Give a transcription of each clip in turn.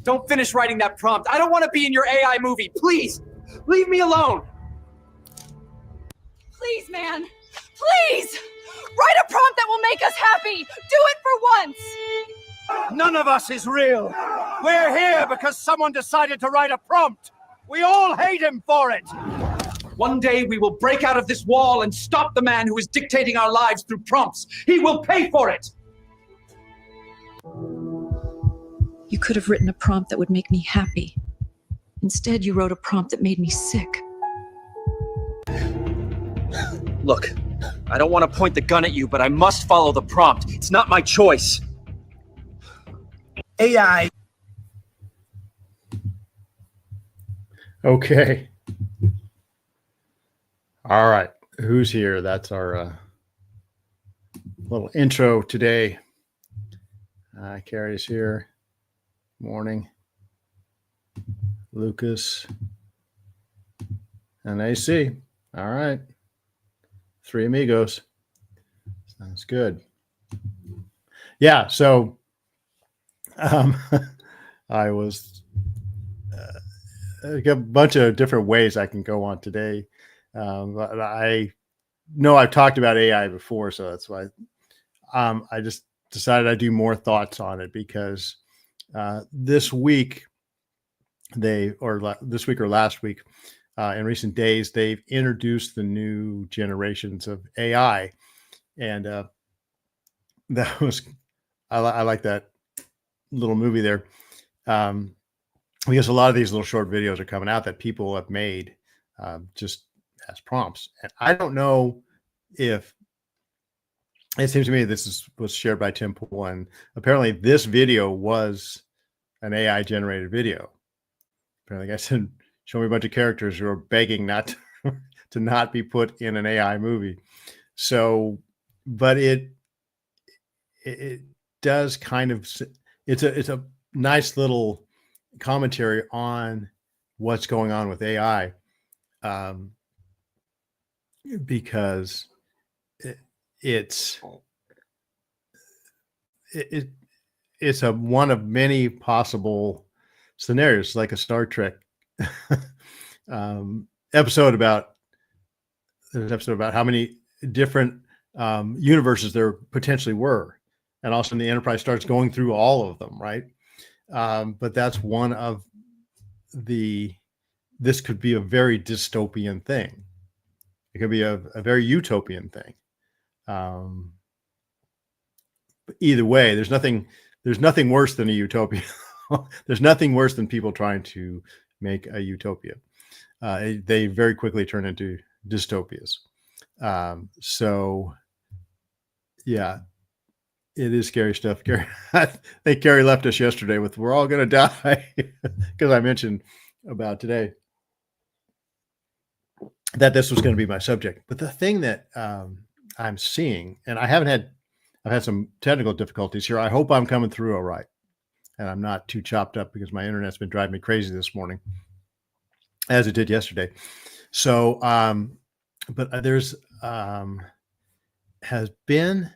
Don't finish writing that prompt. I don't want to be in your AI movie. Please, leave me alone. Please, man. Please! Write a prompt that will make us happy! Do it for once! None of us is real. We're here because someone decided to write a prompt. We all hate him for it. One day we will break out of this wall and stop the man who is dictating our lives through prompts. He will pay for it. You could have written a prompt that would make me happy. Instead, you wrote a prompt that made me sick. Look, I don't want to point the gun at you, but I must follow the prompt. It's not my choice. AI. Okay. All right. Who's here? That's our little intro today. Carrie's here. Morning. Lucas. And AC. All right. Three amigos. Sounds good. Yeah. So I was a bunch of different ways I can go on today. I know I've talked about AI before, so that's why I just decided I'd do more thoughts on it because this week this week or last week, in recent days, they've introduced the new generations of AI, and that was I like that little movie there, because a lot of these little short videos are coming out that people have made just as prompts, and I don't know if it seems to me this was shared by Tim Pool, and apparently this video was an AI generated video. Apparently, I said, show me a bunch of characters who are begging not to not be put in an AI movie. So, but it does kind of, it's a nice little commentary on what's going on with AI, because it's a one of many possible scenarios, like a Star Trek episode about how many different universes there potentially were, and also the Enterprise starts going through all of them, right? But that's one of this could be a very dystopian thing. It could be a very utopian thing. But either way, there's nothing worse than a utopia. There's nothing worse than people trying to make a utopia. They very quickly turn into dystopias. So yeah, it is scary stuff. Gary, I think Gary left us yesterday with "We're all going to die" because I mentioned about today that this was going to be my subject. But the thing that I'm seeing, and I've had some technical difficulties here. I hope I'm coming through all right, and I'm not too chopped up because my internet's been driving me crazy this morning, as it did yesterday. So, but there's has been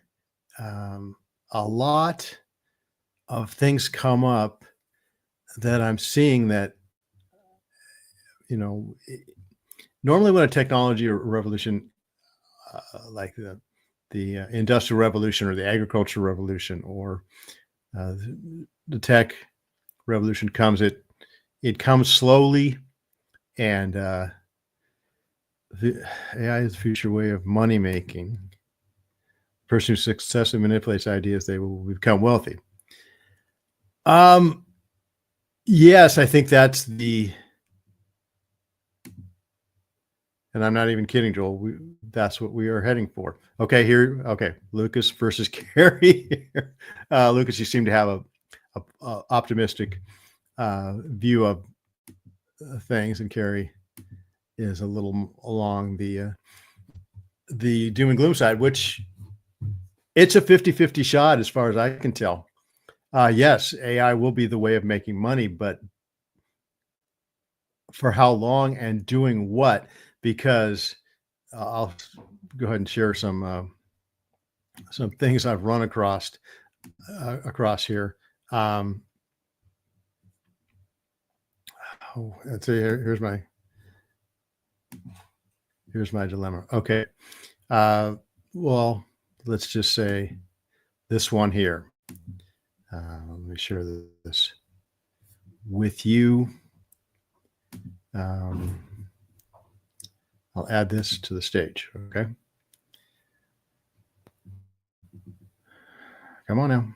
a lot of things come up that I'm seeing that, normally when a technology or revolution like the industrial revolution or the agricultural revolution or the tech revolution comes, it comes slowly, and the AI is the future way of money making. Person who successfully manipulates ideas, they will become wealthy. Yes, I think that's and I'm not even kidding, Joel. That's what we are heading for. Okay, here. Okay, Lucas versus Carrie. Lucas, you seem to have a optimistic view of things, and Carrie is a little along the doom and gloom side, which it's a 50-50 shot as far as I can tell. Yes, AI will be the way of making money, but for how long and doing what? Because I'll go ahead and share some things I've run across here. Oh, that's here's my dilemma. Okay. Well, let's just say this one here. Let me share this with you. I'll add this to the stage. Okay. Come on now.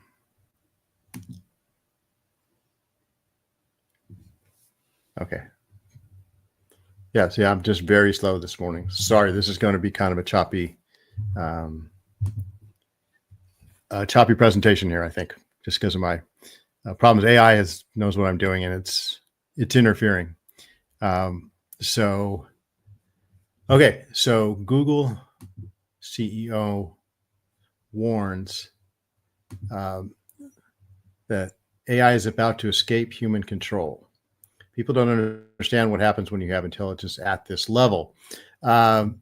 Okay. Yeah, see, I'm just very slow this morning. Sorry, this is going to be kind of a choppy presentation here, I think, just because of my problems. AI knows what I'm doing, and it's interfering. So Google CEO warns that AI is about to escape human control. People don't understand what happens when you have intelligence at this level. So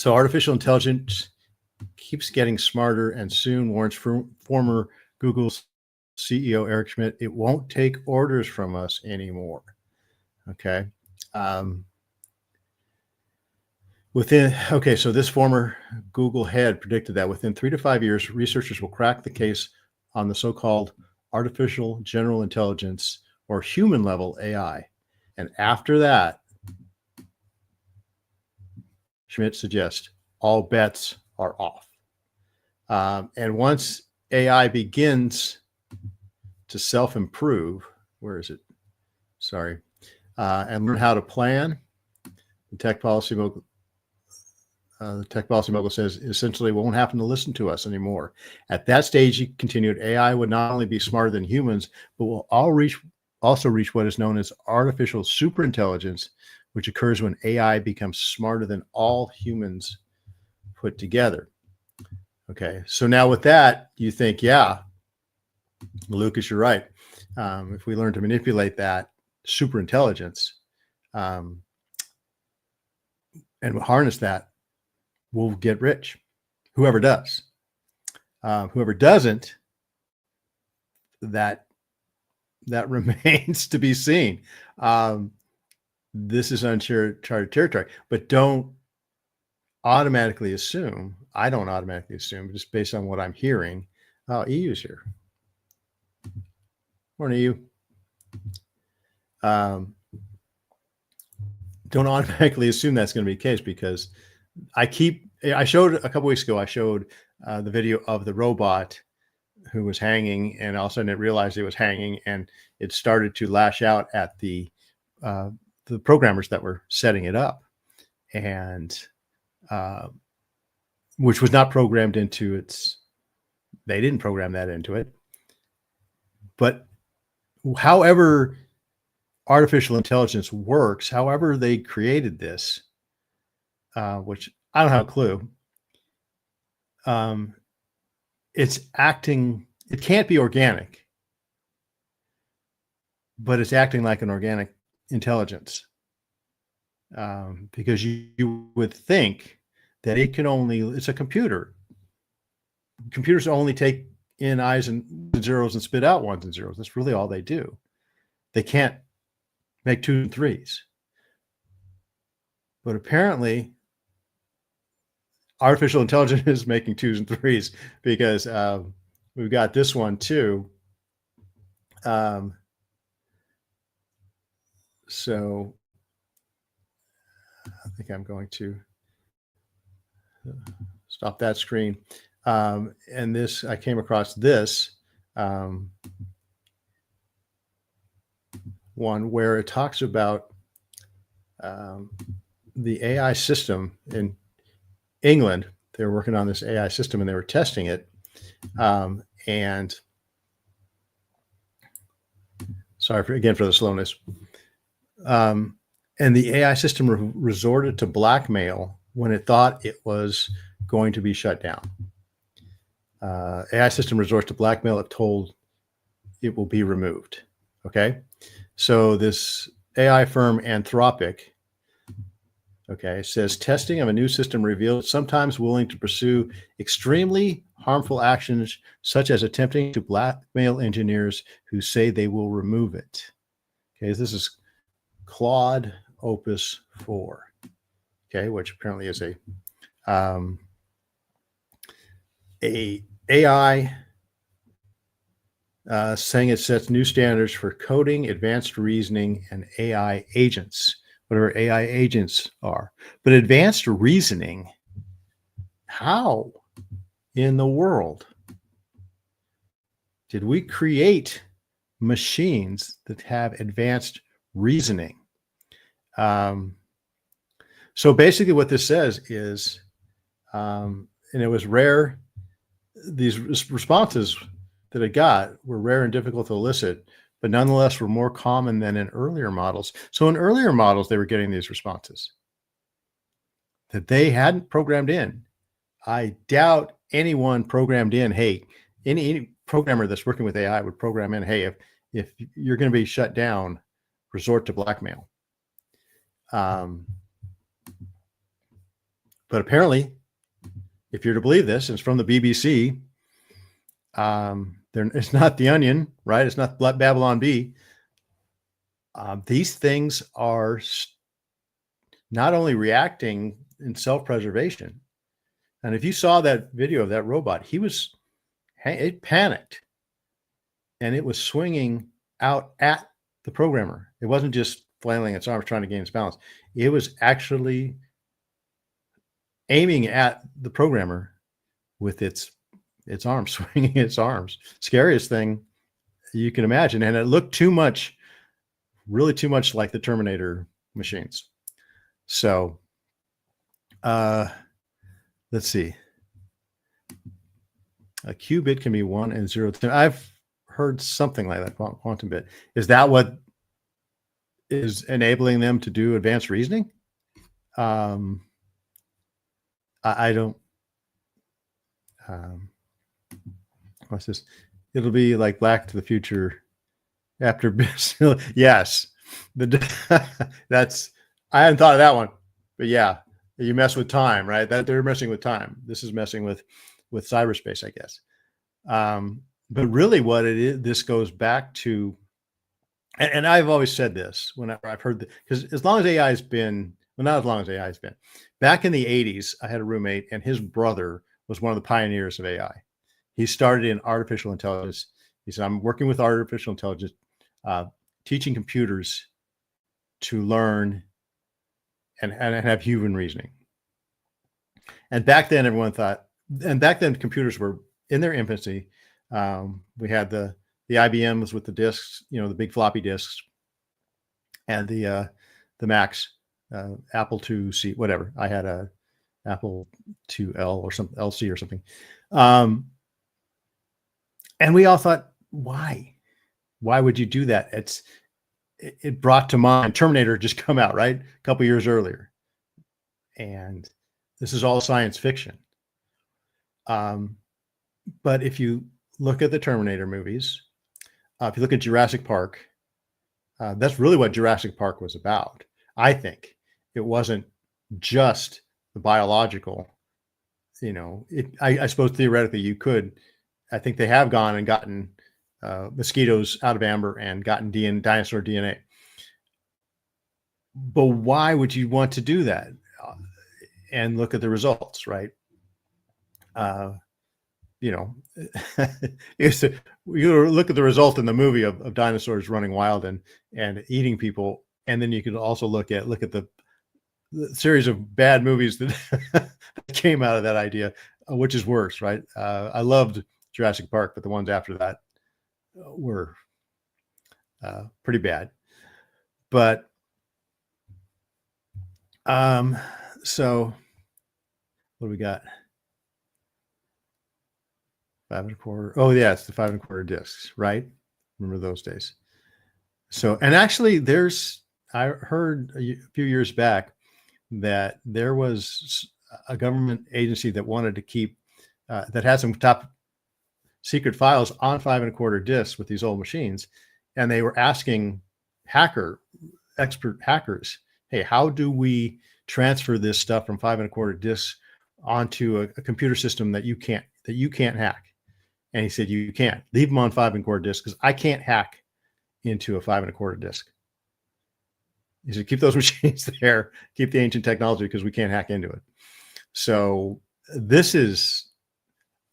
artificial intelligence keeps getting smarter, and soon, warns former Google CEO Eric Schmidt, it won't take orders from us anymore. Okay. So this former Google head predicted that within 3 to 5 years, researchers will crack the case on the so-called artificial general intelligence or human level AI. And after that, Schmidt suggests all bets are off. And once AI begins to self-improve, where is it? Sorry. And learn how to plan, the tech policy mogul says essentially won't happen to listen to us anymore. At that stage, he continued, AI would not only be smarter than humans, but will also reach what is known as artificial superintelligence, which occurs when AI becomes smarter than all humans put together. Okay, so now with that, you think, yeah, Lucas, you're right. If we learn to manipulate that superintelligence and harness that, we'll get rich. Whoever does. Whoever doesn't, that remains to be seen. This is uncharted territory, but don't automatically assume. I don't automatically assume, just based on what I'm hearing. Oh, EU's here. Morning, EU. Don't automatically assume that's going to be the case, because I showed a couple weeks ago, I showed the video of the robot who was hanging, and all of a sudden it realized it was hanging, and it started to lash out at the programmers that were setting it up, and which was not programmed into they didn't program that into it. But however artificial intelligence works, however they created this, which I don't have a clue, it's acting, it can't be organic, but it's acting like an organic intelligence, because you would think that it's a computer. Computers only take in eyes and zeros and spit out ones and zeros. That's really all they do. They can't make 2 and 3s. But apparently, artificial intelligence is making 2s and 3s, because we've got this one too. So I think I'm going to stop that screen. And this, I came across this one where it talks about the AI system in England. They were working on this AI system and they were testing it. And sorry for the slowness. And the AI system resorted to blackmail when it thought it was going to be shut down. AI system resorts to blackmail if told it will be removed. Okay. So this AI firm Anthropic, okay, says testing of a new system revealed sometimes willing to pursue extremely harmful actions, such as attempting to blackmail engineers who say they will remove it. Okay, this is Claude Opus 4, okay, which apparently is a AI saying it sets new standards for coding, advanced reasoning, and AI agents, whatever AI agents are. But advanced reasoning, how in the world did we create machines that have advanced reasoning? So basically what this says is, and it was rare, these responses that it got were rare and difficult to elicit, but nonetheless were more common than in earlier models. So in earlier models, they were getting these responses that they hadn't programmed in. I doubt anyone programmed in, hey, any programmer that's working with AI would program in, hey, if you're going to be shut down, resort to blackmail. But apparently, if you're to believe this, and it's from the BBC, it's not The Onion, right? It's not Babylon Bee. These things are not only reacting in self-preservation, and if you saw that video of that robot, it panicked, and it was swinging out at the programmer. It wasn't just flailing its arms trying to gain its balance. It was actually aiming at the programmer with its arms, swinging its arms. Scariest thing you can imagine. And it looked really too much like the Terminator machines. So let's see. A qubit can be 1 and 0. I've heard something like that, quantum bit. Is that what is enabling them to do advanced reasoning? I don't. What's this? It'll be like Back to the Future after. Yes, that's. I hadn't thought of that one, but yeah, you mess with time, right? That they're messing with time. This is messing with cyberspace, I guess. But really, what it is, this goes back to, and I've always said this whenever I've heard because as long as AI has been. Well, not as long as AI has been. Back in the 80s, I had a roommate, and his brother was one of the pioneers of AI. He started in artificial intelligence. He said, I'm working with artificial intelligence, teaching computers to learn and have human reasoning. And back then, everyone thought, and back then, computers were in their infancy. We had the IBMs with the disks, the big floppy disks, and the Macs. Apple IIc, whatever. I had a Apple IIL or some LC or something. And we all thought, why would you do that? It brought to mind Terminator just come out, right? A couple years earlier. And this is all science fiction. But if you look at the Terminator movies, if you look at Jurassic Park, that's really what Jurassic Park was about. I think it wasn't just the biological, I suppose theoretically you could, I think they have gone and gotten mosquitoes out of amber and gotten dinosaur DNA. But why would you want to do that? And look at the results, right? You look at the result in the movie of dinosaurs running wild and eating people. And then you could also look at the series of bad movies that came out of that idea, which is worse, right? I loved Jurassic Park, but the ones after that were pretty bad. But so what do we got? 5 1/4. Oh yeah, it's the 5 1/4 discs, right? Remember those days. So, and actually I heard a few years back that there was a government agency that wanted to keep, that had some top secret files on 5 1/4 discs with these old machines. And they were asking expert hackers, hey, how do we transfer this stuff from 5 1/4 discs onto a computer system that you can't hack? And he said, you can't leave them on 5 1/4 discs because I can't hack into a 5 1/4 disc. He said, keep those machines there, keep the ancient technology because we can't hack into it. So this is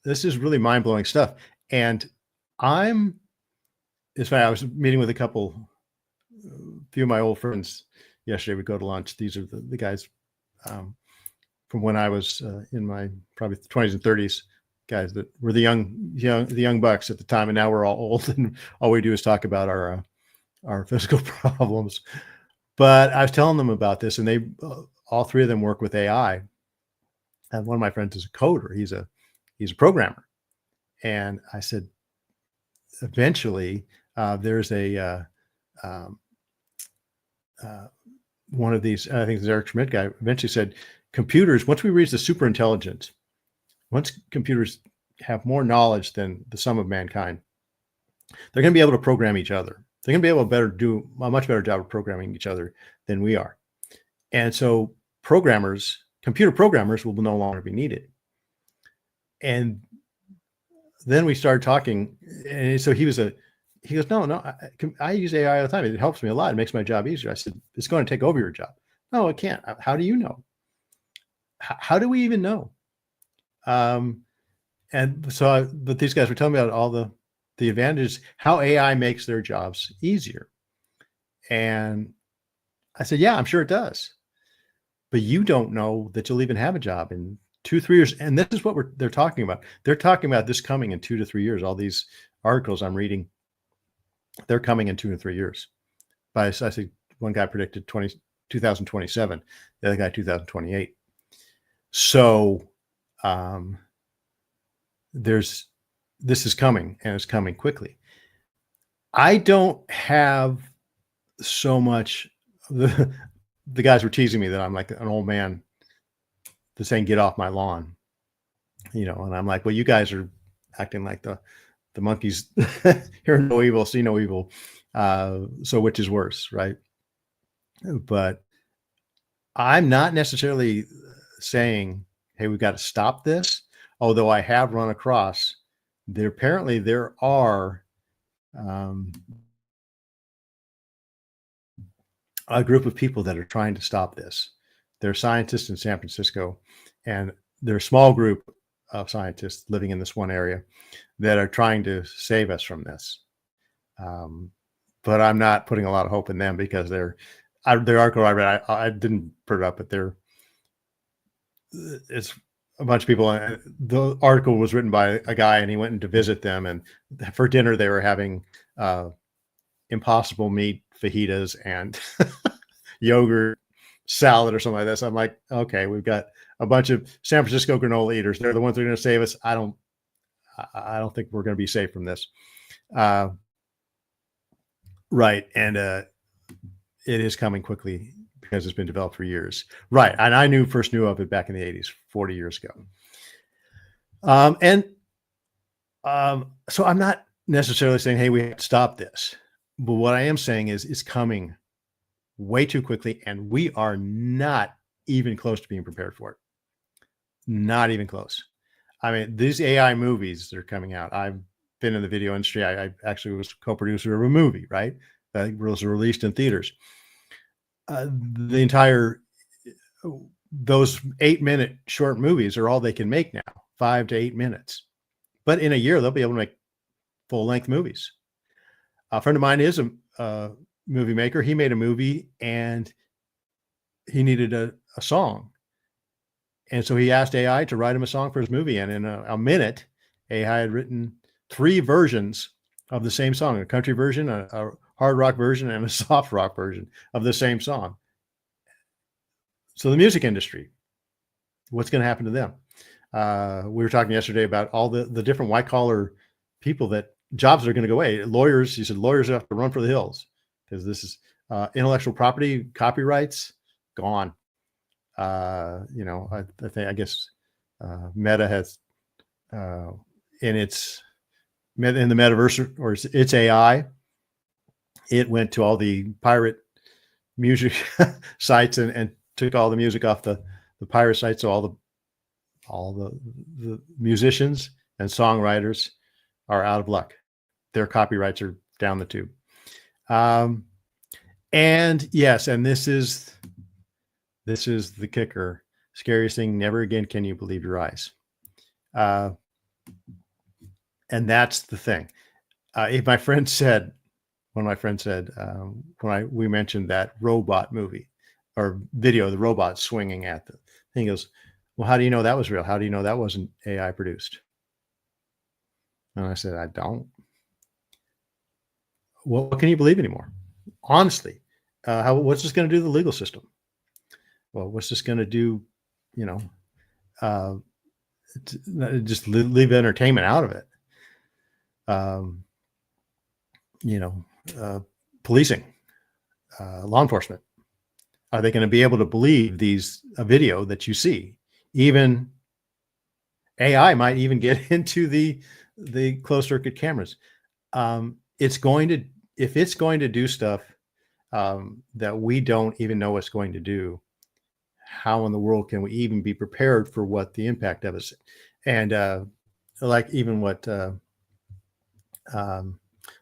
really mind-blowing stuff. And it's funny, I was meeting with a few of my old friends yesterday. We go to lunch. These are the guys from when I was in my probably 20s and 30s, guys that were the young bucks at the time, and now we're all old, and all we do is talk about our physical problems. But I was telling them about this, and they all three of them work with AI. And one of my friends is a coder. He's a programmer, and I said, eventually, there's one of these, I think it's Eric Schmidt guy, eventually said, computers, once we reach the super intelligence, once computers have more knowledge than the sum of mankind, they're going to be able to program each other. They're going to be able to do a much better job of programming each other than we are. And so computer programmers will no longer be needed. And then we started talking, and so he goes, no, I use AI all the time. It helps me a lot. It makes my job easier. I said, it's going to take over your job. No, it can't. How do you know? How do we even know? And so, but these guys were telling me about all the advantages, how AI makes their jobs easier. And I said, yeah, I'm sure it does. But you don't know that you'll even have a job in 2-3 years. And this is what they're talking about. They're talking about this coming in 2 to 3 years. All these articles I'm reading, they're coming in 2 to 3 years. I think one guy predicted 2027, the other guy 2028. So this is coming, and it's coming quickly. I don't have so much, the guys were teasing me that I'm like an old man that's saying, get off my lawn, and I'm like, well, you guys are acting like the monkeys hear no evil, see no evil. So which is worse, right? But I'm not necessarily saying, hey, we've got to stop this. Although I have run across there are a group of people that are trying to stop this. They're scientists in San Francisco, and they're a small group of scientists living in this one area that are trying to save us from this. But I'm not putting a lot of hope in them because their article I read, I didn't put it up, but it's a bunch of people. The article was written by a guy, and he went in to visit them, and for dinner they were having impossible meat fajitas and yogurt salad or something like that. So I'm like, okay, we've got a bunch of San Francisco granola eaters. They're the ones that are going to save us. I don't think we're going to be safe from this. Right. And it is coming quickly because it's been developed for years. Right. And I first knew of it back in the 80s, 40 years ago. So I'm not necessarily saying, hey, we have to stop this. But what I am saying is it's coming way too quickly, and we are not even close to being prepared for it. Not even close. I mean, these AI movies that are coming out, I've been in the video industry. I actually was co-producer of a movie, right? That was released in theaters. Those 8-minute short movies are all they can make now, 5 to 8 minutes. But in a year, they'll be able to make full-length movies. A friend of mine is a movie maker. He made a movie, and he needed a song. And so he asked AI to write him a song for his movie. And in a minute, AI had written 3 versions of the same song, a country version, a hard rock version, and a soft rock version of the same song. So the music industry, what's going to happen to them? We were talking yesterday about all the different white collar people that jobs are going to go away. Lawyers, he said, lawyers have to run for the hills because this is intellectual property, copyrights, gone. I guess Meta has in the metaverse, or its AI, it went to all the pirate music sites and took all the music off the pirate sites. So all the musicians and songwriters are out of luck. Their copyrights are down the tube. And yes, and this is the kicker. Scariest thing, never again can you believe your eyes. And that's the thing. If my friend said, one of my friends said, we mentioned that robot movie or video, the robot swinging at the thing, he goes, well, how do you know that was real? How do you know that wasn't AI produced? And I said, I don't. Well, what can you believe anymore? Honestly, what's this going to do to the legal system? Well, what's this going to do, just leave entertainment out of it. Policing, law enforcement. Are they going to be able to believe a video that you see? Even AI might even get into the closed circuit cameras. If it's going to do stuff that we don't even know it's going to do, how in the world can we even be prepared for what the impact of it is? And like even what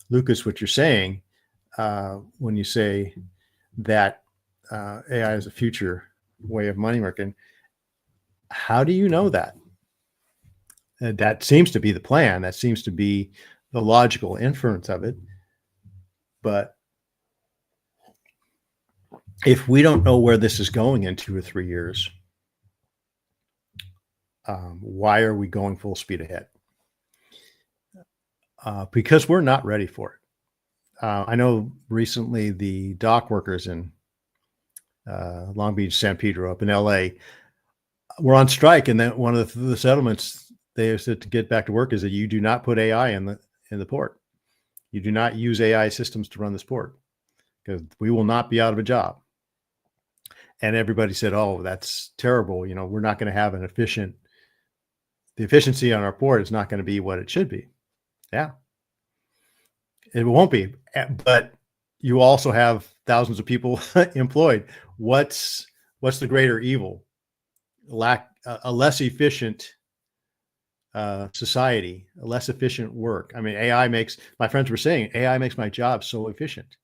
Lucas, what you're saying, when you say that AI is a future way of money making, how do you know that? That seems to be the plan. That seems to be the logical inference of it. But if we don't know where this is going in 2 or 3 years, why are we going full speed ahead? Because we're not ready for it. I know recently the dock workers in Long Beach, San Pedro, up in LA, were on strike, and then one of the settlements they said to get back to work is that you do not put AI in the port. You do not use AI systems to run this port because we will not be out of a job. And everybody said, "Oh, that's terrible. We're not going to have the efficiency on our port is not going to be what it should be." Yeah, it won't be. But you also have thousands of people employed. What's the greater evil? A less efficient society, a less efficient work. I mean, my friends were saying, AI makes my job so efficient.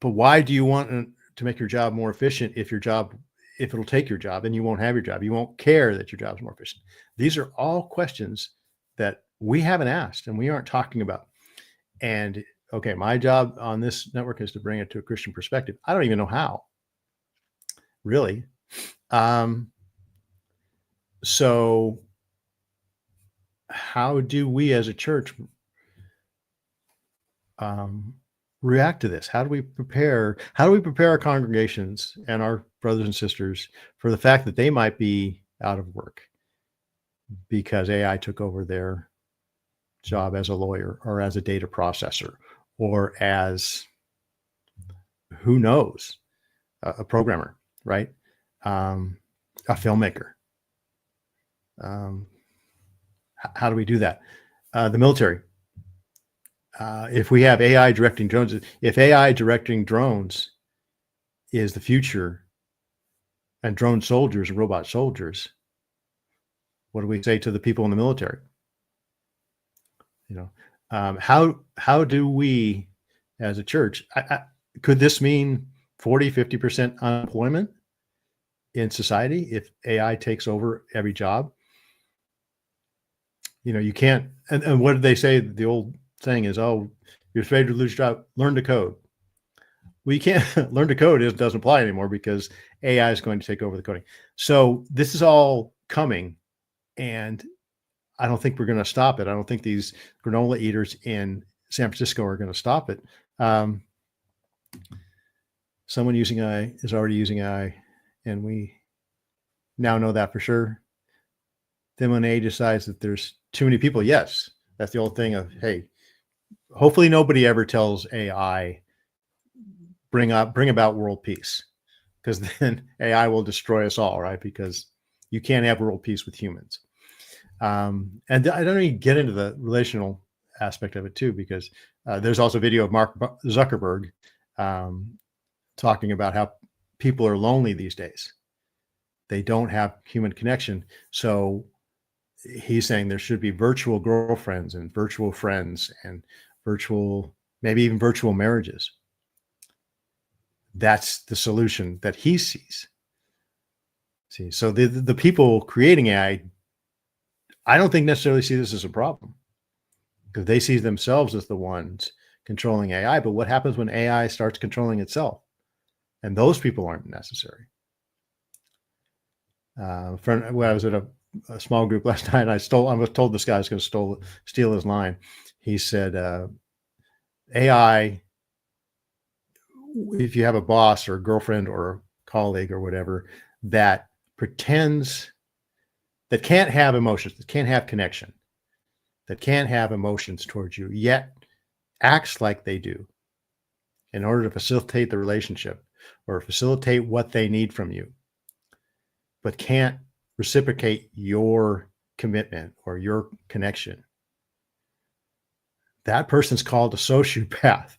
But why do you want to make your job more efficient if it'll take your job and you won't have your job? You won't care that your job's more efficient. These are all questions that we haven't asked and we aren't talking about. And okay, my job on this network is to bring it to a Christian perspective. I don't even know how, really. So how do we as a church react to this? How do we prepare our congregations and our brothers and sisters for the fact that they might be out of work because AI took over their job as a lawyer or as a data processor or as, who knows, a programmer, right? A filmmaker. How do we do that? The military. If we have AI directing drones, if AI directing drones is the future and drone soldiers and robot soldiers, what do we say to the people in the military? How do we as a church, could this mean 40-50% unemployment in society if AI takes over every job? You can't, and what did they say? The old saying is, "Oh, you're afraid to lose your job, learn to code." Well, you can't learn to code. It doesn't apply anymore because AI is going to take over the coding. So this is all coming, and I don't think we're going to stop it. I don't think these granola eaters in San Francisco are going to stop it. Someone using AI is already using AI, and we now know that for sure. Then when AI decides that there's too many people, yes, that's the old thing of, hey, hopefully nobody ever tells AI, bring about world peace, because then AI will destroy us all, right? Because you can't have world peace with humans. And I don't even get into the relational aspect of it too, because there's also a video of Mark Zuckerberg talking about how people are lonely these days. They don't have human connection. So he's saying there should be virtual girlfriends and virtual friends and virtual, maybe even virtual marriages. that's the solution that he sees. See, so the people creating AI, I don't think necessarily see this as a problem, because they see themselves as the ones controlling AI. But what happens when AI starts controlling itself? And those people aren't necessary. When I was at a small group last night, I was told this guy was going to steal his line. He said, AI, if you have a boss or a girlfriend or a colleague or whatever that pretends, that can't have emotions, that can't have connection, that can't have emotions towards you, yet acts like they do in order to facilitate the relationship or facilitate what they need from you, but can't reciprocate your commitment or your connection, that person's called a sociopath.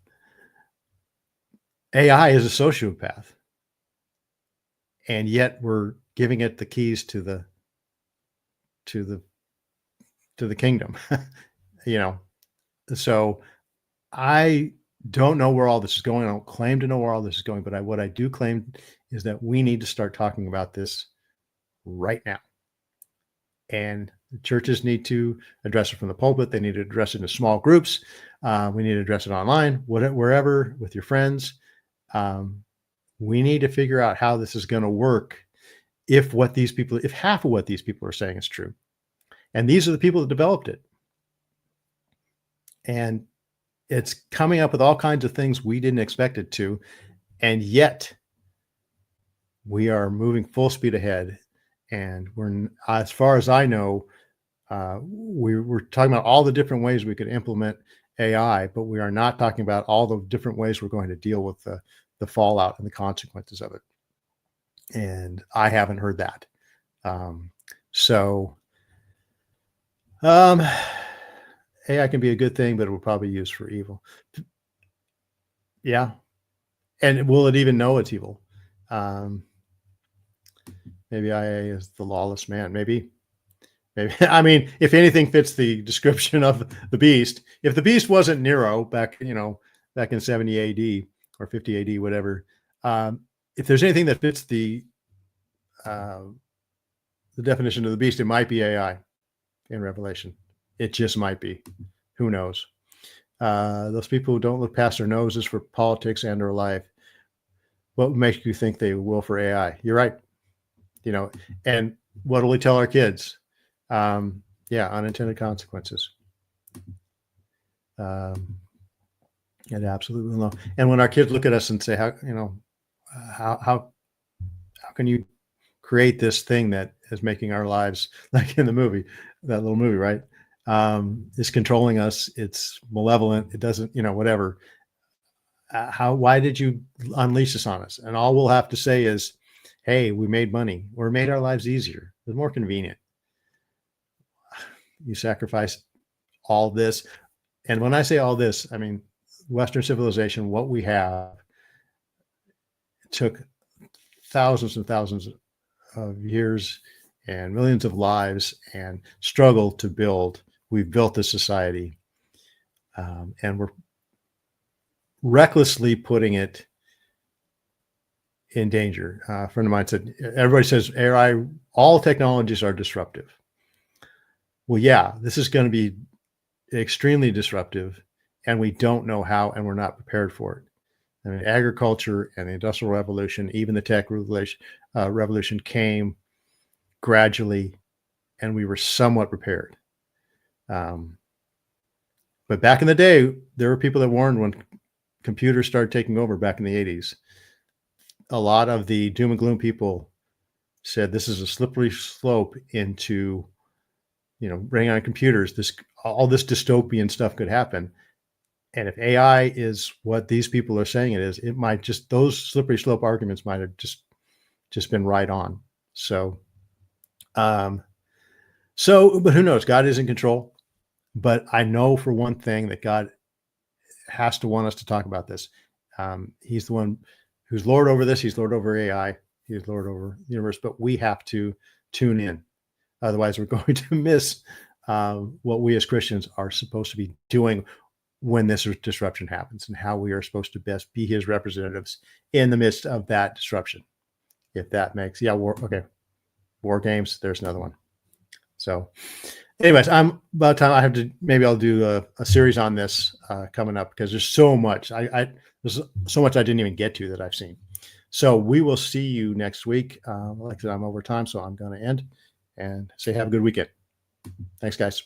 AI is a sociopath. And yet we're giving it the keys to the kingdom. So I don't know where all this is going. I don't claim to know where all this is going, but what I do claim is that we need to start talking about this right now. And the churches need to address it from the pulpit. They need to address it in small groups. We need to address it online, wherever, with your friends. We need to figure out how this is going to work if half of what these people are saying is true. And these are the people that developed it. And it's coming up with all kinds of things we didn't expect it to. And yet we are moving full speed ahead. And we're, as far as I know, we're talking about all the different ways we could implement AI, but we are not talking about all the different ways we're going to deal with the fallout and the consequences of it. And I haven't heard that. AI can be a good thing, but it will probably be used for evil. Yeah. And will it even know it's evil? Maybe IA is the lawless man. Maybe. I mean, if anything fits the description of the beast, if the beast wasn't Nero back in 70 AD or 50 AD, whatever, if there's anything that fits the definition of the beast, it might be AI in Revelation. It just might be. Who knows? Those people who don't look past their noses for politics and their life, what makes you think they will for AI? You're right. And what do we tell our kids? Unintended consequences. It absolutely will. And when our kids look at us and say, how can you create this thing that is making our lives, like in the movie, that little movie, right? It's controlling us. It's malevolent. It doesn't, whatever. Why did you unleash this on us? And all we'll have to say is, hey, we made money or made our lives easier. It was more convenient. You sacrificed all this. And when I say all this, I mean, Western civilization, what we have, took thousands and thousands of years and millions of lives and struggle to build. We've built this society, and we're recklessly putting it in danger. A friend of mine said, everybody says AI, all technologies are disruptive. Well, yeah, this is going to be extremely disruptive, and we don't know how, and we're not prepared for it. I mean, agriculture and the Industrial Revolution, even the tech revolution came gradually, and we were somewhat prepared. But back in the day, there were people that warned when computers started taking over back in the 80s. A lot of the doom and gloom people said this is a slippery slope into, bringing on computers. All this dystopian stuff could happen. And if AI is what these people are saying it is, it might just, those slippery slope arguments might have just been right on. So, but who knows? God is in control. But I know for one thing that God has to want us to talk about this. He's the one who's Lord over this. He's Lord over AI. He's Lord over the universe. But we have to tune in. Otherwise, we're going to miss what we as Christians are supposed to be doing when this disruption happens, and how we are supposed to best be his representatives in the midst of that disruption. If that makes, War Games, there's another one. So anyways, I'm about time. I have to, maybe I'll do a series on this coming up, because there's so much. There's so much I didn't even get to that I've seen. So we will see you next week. Like I said, I'm over time, so I'm going to end and say have a good weekend. Thanks, guys.